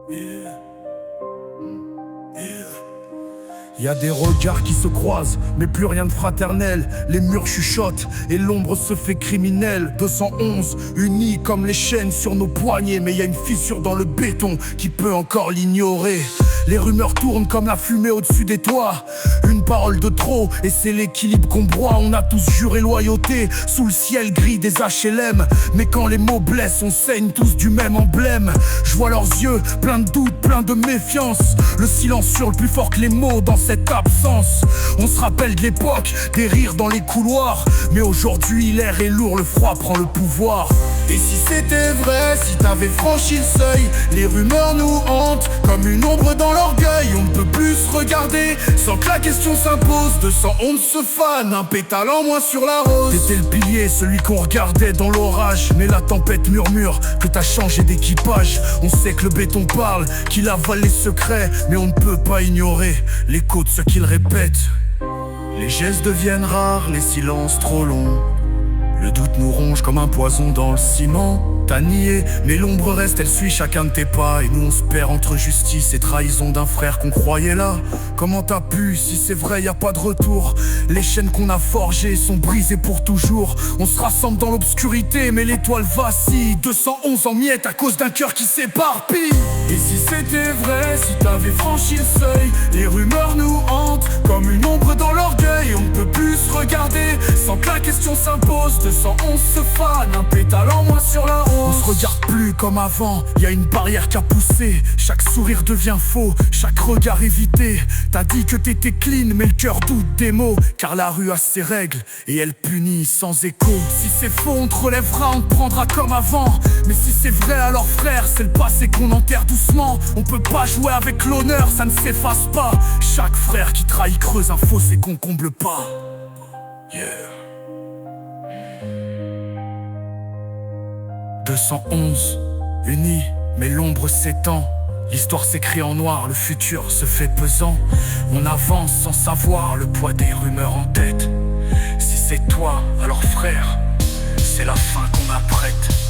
Y a des regards qui se croisent, mais plus rien de fraternel. Les murs chuchotent et l'ombre se fait criminelle. 211, unis comme les chaînes sur nos poignets. Mais y a une fissure dans le béton qui peut encore l'ignorer. Les rumeurs tournent comme la fumée au-dessus des toits. Une parole de trop et c'est l'équilibre qu'on broie. On a tous juré loyauté sous le ciel gris des HLM. Mais quand les mots blessent, on saigne tous du même emblème. Je vois leurs yeux, plein de doutes, plein de méfiance. Le silence hurle plus fort que les mots dans cette absence. On se rappelle de l'époque, des rires dans les couloirs. Mais aujourd'hui l'air est lourd, le froid prend le pouvoir. Et si c'était vrai, si t'avais franchi le seuil, les rumeurs nous hantent comme une ombre dans l'orgueil. On ne peut plus se regarder sans que la question s'impose. 211 se fan, un pétale en moins sur la rose. T'étais le pilier, celui qu'on regardait dans l'orage. Mais la tempête murmure que t'as changé d'équipage. On sait que le béton parle, qu'il avale les secrets. Mais on ne peut pas ignorer l'écho de ce qu'il répète. Les gestes deviennent rares, les silences trop longs. Le doute nous ronge comme un poison dans le ciment. T'as nié, mais l'ombre reste, elle suit chacun de tes pas. Et nous on se perd entre justice et trahison d'un frère qu'on croyait là. Comment t'as pu, si c'est vrai y a pas de retour? Les chaînes qu'on a forgées sont brisées pour toujours. On se rassemble dans l'obscurité, mais l'étoile vacille. 211 en miettes à cause d'un cœur qui s'éparpille. Et si c'était vrai, si t'avais franchi le seuil, les rumeurs nous hantent comme une ombre dans l'orgueil. On ne peut plus se regarder sans que la question s'impose. 211 se fan, un pétale en moins sur la rose. On se regarde plus comme avant, y a une barrière qui a poussé. Chaque sourire devient faux, chaque regard évité. T'as dit que t'étais clean, mais le cœur doute des mots. Car la rue a ses règles, et elle punit sans écho. Si c'est faux, on te relèvera, on te prendra comme avant. Mais si c'est vrai, alors frère, c'est le passé qu'on enterre doucement. On peut pas jouer avec l'honneur, ça ne s'efface pas. Chaque frère qui trahit creuse un fossé qu'on comble pas. Yeah. 211, unis, mais l'ombre s'étend. L'histoire s'écrit en noir, le futur se fait pesant. On avance sans savoir le poids des rumeurs en tête. Si c'est toi, alors frère, c'est la fin qu'on apprête.